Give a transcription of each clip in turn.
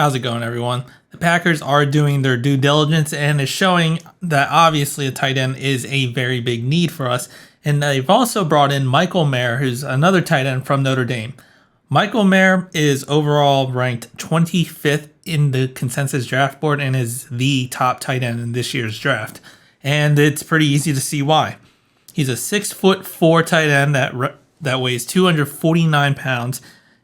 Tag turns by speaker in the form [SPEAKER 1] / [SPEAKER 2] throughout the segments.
[SPEAKER 1] How's it going, everyone? The Packers are doing their due diligence and is showing that obviously a tight end is a very big need for us. And they've also brought in Michael Mayer, who's another tight end from Notre Dame. Michael Mayer is overall ranked 25th in the consensus draft board and is the top tight end in this year's draft. And it's pretty easy to see why. He's a 6'4" tight end that weighs 249 pounds.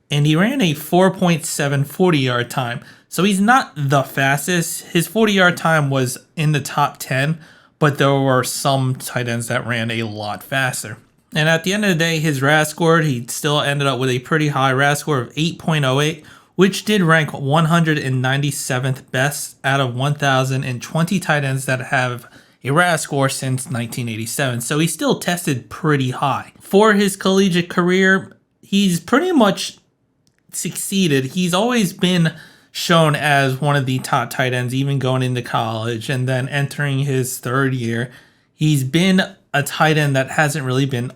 [SPEAKER 1] And he ran a 4.7 40-yard time. So he's not the fastest. His 40-yard time was in the top 10, but there were some tight ends that ran a lot faster. And at the end of the day, his RAS score, he still ended up with a pretty high RAS score of 8.08, which did rank 197th best out of 1,020 tight ends that have a RAS score since 1987. So he still tested pretty high. For his collegiate career, he's pretty much succeeded. He's always been shown as one of the top tight ends, even going into college and then entering his third year. He's been a tight end that hasn't really been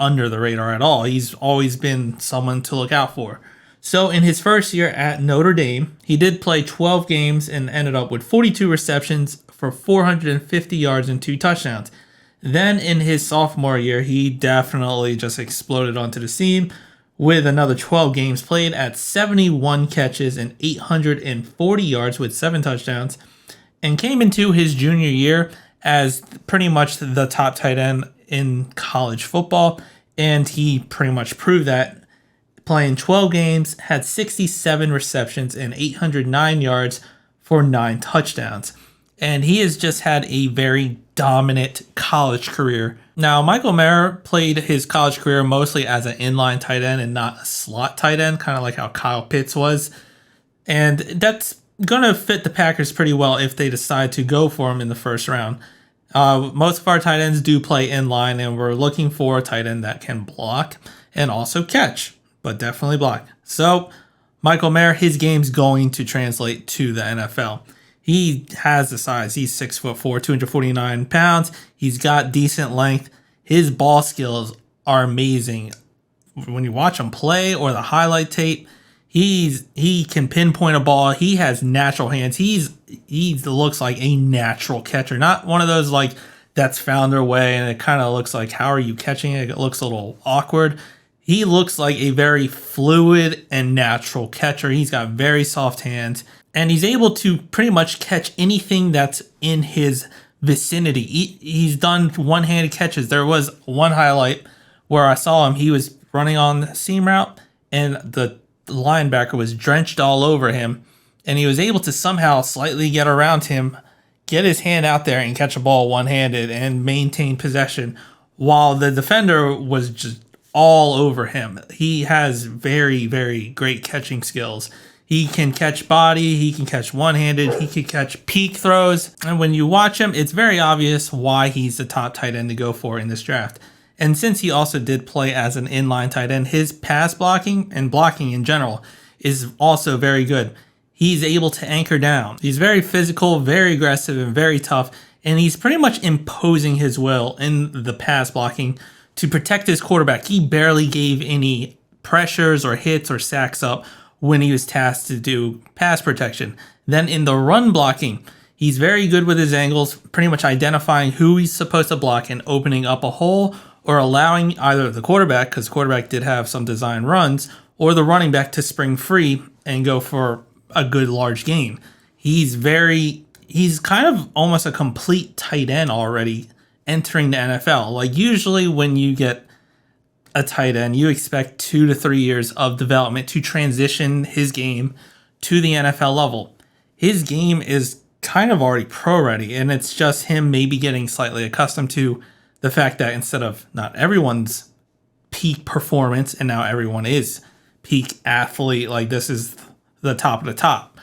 [SPEAKER 1] under the radar at all. He's always been someone to look out for. So in his first year at Notre Dame, he did play 12 games and ended up with 42 receptions for 450 yards and 2 touchdowns. Then in his sophomore year, he definitely just exploded onto the scene with another 12 games played at 71 catches and 840 yards with 7 touchdowns, and came into his junior year as pretty much the top tight end in college football, and he pretty much proved that, playing 12 games, had 67 receptions and 809 yards for 9 touchdowns. And he has just had a very dominant college career. Now, Michael Mayer played his college career mostly as an inline tight end and not a slot tight end, kind of like how Kyle Pitts was. And that's going to fit the Packers pretty well if they decide to go for him in the first round. Most of our tight ends do play inline, and we're looking for a tight end that can block and also catch, but definitely block. So, Michael Mayer, his game's going to translate to the NFL. He has the size. He's 6'4", 249 pounds. He's got decent length. His ball skills are amazing. When you watch him play or the highlight tape, he can pinpoint a ball. He has natural hands. He looks like a natural catcher, not one of those like that's found their way and it kind of looks like, how are you catching it? It looks a little awkward. He looks like a very fluid and natural catcher. He's got very soft hands. And he's able to pretty much catch anything that's in his vicinity. He's done one-handed catches. There was one highlight where I saw him. He was running on the seam route, and the linebacker was drenched all over him. And he was able to somehow slightly get around him, get his hand out there, and catch a ball one-handed and maintain possession while the defender was just all over him. He has very, very great catching skills. He can catch body, he can catch one-handed, he can catch peak throws. And when you watch him, it's very obvious why he's the top tight end to go for in this draft. And since he also did play as an inline tight end, his pass blocking and blocking in general is also very good. He's able to anchor down. He's very physical, very aggressive, and very tough. And he's pretty much imposing his will in the pass blocking to protect his quarterback. He barely gave any pressures or hits or sacks up when he was tasked to do pass protection. Then in the run blocking, he's very good with his angles, pretty much identifying who he's supposed to block and opening up a hole or allowing either the quarterback, because quarterback did have some design runs, or the running back to spring free and go for a good large gain. He's kind of almost a complete tight end already entering the NFL. Like usually when you get a tight end, you expect 2 to 3 years of development to transition his game to the NFL level. His game is kind of already pro ready, and it's just him maybe getting slightly accustomed to the fact that instead of not everyone's peak performance and now everyone is peak athlete, like this is the top of the top.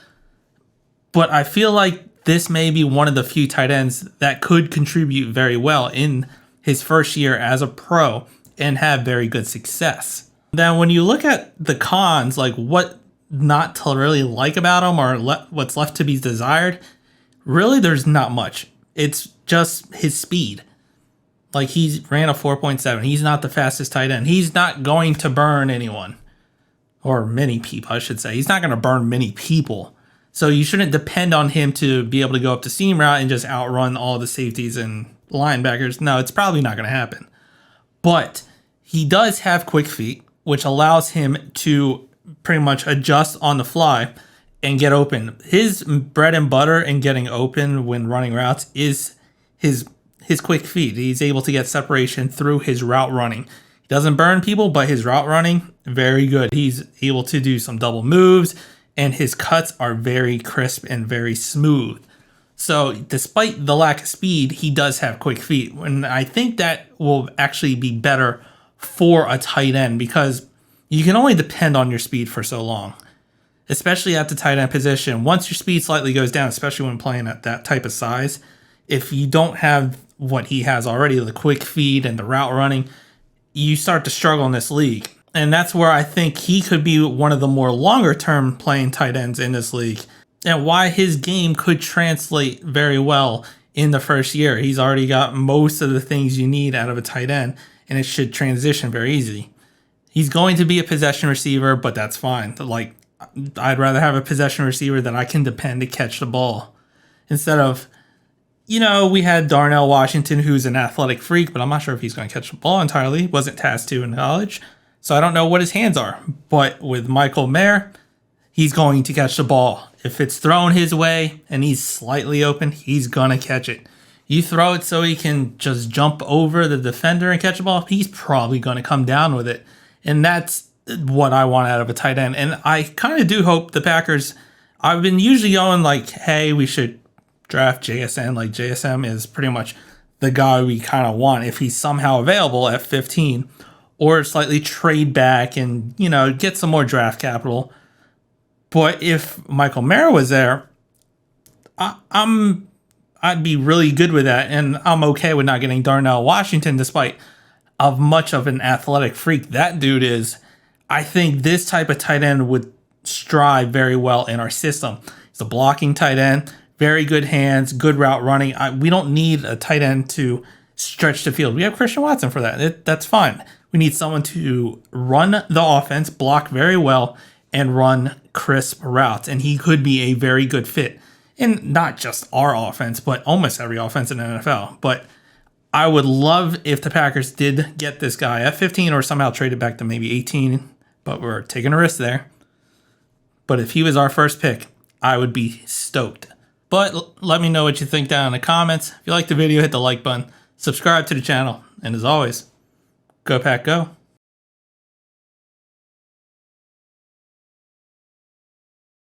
[SPEAKER 1] But I feel like this may be one of the few tight ends that could contribute very well in his first year as a pro and have very good success. Then when you look at the cons, like what not to really like about him or what's left to be desired, really there's not much. It's just his speed. Like he ran a 4.7. He's not the fastest tight end. He's not going to burn anyone. Or many people, I should say. He's not going to burn many people. So you shouldn't depend on him to be able to go up the seam route and just outrun all the safeties and linebackers. No, it's probably not going to happen. But he does have quick feet, which allows him to pretty much adjust on the fly and get open. His bread and butter in getting open when running routes is his quick feet. He's able to get separation through his route running. He doesn't burn people, but his route running, very good. He's able to do some double moves, and his cuts are very crisp and very smooth. So despite the lack of speed, he does have quick feet. And I think that will actually be better for a tight end because you can only depend on your speed for so long, especially at the tight end position. Once your speed slightly goes down, especially when playing at that type of size, if you don't have what he has already, the quick feed and the route running, you start to struggle in this league. And that's where I think he could be one of the more longer term playing tight ends in this league, and why his game could translate very well in the first year. He's already got most of the things you need out of a tight end, and it should transition very easy. He's going to be a possession receiver, but that's fine. Like, I'd rather have a possession receiver that I can depend to catch the ball instead of, we had Darnell Washington, who's an athletic freak, but I'm not sure if he's going to catch the ball entirely. Wasn't tasked to in college, so I don't know what his hands are. But with Michael Mayer, he's going to catch the ball. If it's thrown his way and he's slightly open, he's going to catch it. You throw it so he can just jump over the defender and catch the ball, he's probably going to come down with it. And that's what I want out of a tight end. And I kind of do hope the Packers, I've been usually going like, hey, we should draft JSN. Like, JSM is pretty much the guy we kind of want if he's somehow available at 15, or slightly trade back and, get some more draft capital. But if Michael Mayer was there, I'd be really good with that, and I'm okay with not getting Darnell Washington, despite of much of an athletic freak that dude is. I think this type of tight end would strive very well in our system. He's a blocking tight end, very good hands, good route running. We don't need a tight end to stretch the field. We have Christian Watson for that. That's fine. We need someone to run the offense, block very well, and run crisp routes. And he could be a very good fit in not just our offense, but almost every offense in the NFL. But I would love if the Packers did get this guy at 15 or somehow trade it back to maybe 18, but we're taking a risk there. But if he was our first pick, I would be stoked. But let me know what you think down in the comments. If you liked the video, hit the like button, subscribe to the channel, and as always, go Pack Go.